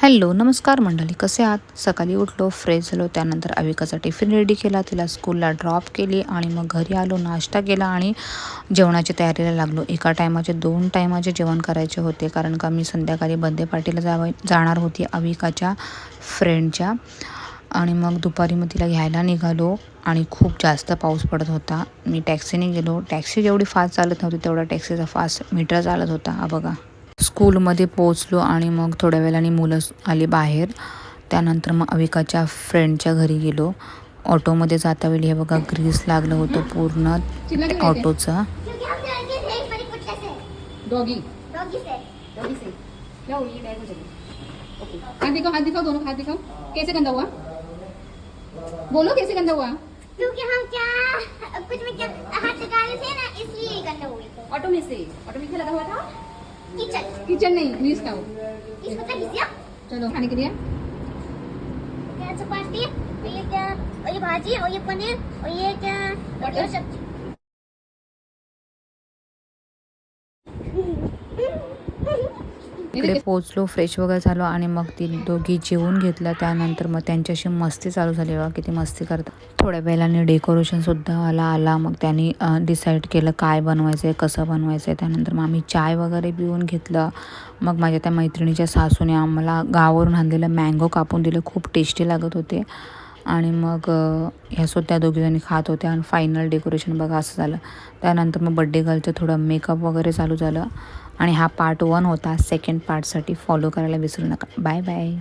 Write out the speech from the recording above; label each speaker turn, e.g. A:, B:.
A: Hello नमस्कार मंडळी, कसे आहात? सकाळी उठलो, फ्रेश झालो, त्यानंतर अविकाचा टिफिन रेडी केला, तिला स्कूलला ड्रॉप केली आणि मग घरी आलो, नाश्ता केला आणि जेवणाची तयारीला लागलो. एका टायमाचे 2 टायमाचे जेवण करायचे होते, कारण का मी संध्याकाळी बर्थडे पार्टीला जाणार होती अविकाच्या फ्रेंडच्या. आणि मग दुपारी मग तिला घ्यायला निघालो आणि खूप जास्त पाऊस पडत होता. मी टॅक्सीने गेलो. टॅक्सी जेवढी फास्ट चालत नव्हती तेवढा टॅक्सीचा फास्ट मीटर चालत होता. हा बघा. स्कूलमध्ये पोचलो आणि मग थोड्या वेळाने मुलं आली बाहेर. त्यानंतर मग अविकाच्या फ्रेंडच्या घरी गेलो. ऑटोमध्ये जाता वेळी हे बघा ग्रीस लागलं होतं पूर्ण ऑटोचं.
B: डॉगी डॉगी से क्या हुई बैग में चलो. हाथ दिखाओ दोनों हाथ दिखाओ. कैसे गंदा हुआ? बोलो कैसे गंदा हुआ?
C: क्योंकि हम क्या कुछ में क्या हाथ लगा रहे थे ना, इसलिए गंदा हो गया.
B: ऑटो में क्या लगा हुआ था?
C: किचन
B: नहीं ग्रीस का.
C: इसको क्या किया?
B: चलो खाने के लिए
C: क्या चपाती और ये क्या, और ये भाजी और ये पनीर और ये क्या और सब्जी.
A: इकडे पोचलो, फ्रेश वगैरे झालो आणि मग ती दोघी जेवून घेतलं. त्यानंतर मग त्यांच्याशी मस्ती चालू झाली. बघा किती मस्ती करतात. थोड्या वेळाने डेकोरेशनसुद्धा आला. मग त्यांनी डिसाईड केलं काय बनवायचं आहे, कसं बनवायचं आहे. त्यानंतर मग आम्ही चाय वगैरे पिऊन घेतलं. मग माझ्या त्या मैत्रिणीच्या सासूने आम्हाला गावावरून आणलेलं मँगो कापून दिलं. खूप टेस्टी लागत होते. आणि मग ह्यासुद्धा दोघीजणी खात होत्या. आणि फायनल डेकोरेशन बघा असं झालं. त्यानंतर मग बड्डे गर्लचं थोडं मेकअप वगैरे चालू झालं. आणि हा पार्ट 1 होता. सेकंड पार्टसाठी फॉलो करायला विसरू नका. Bye bye.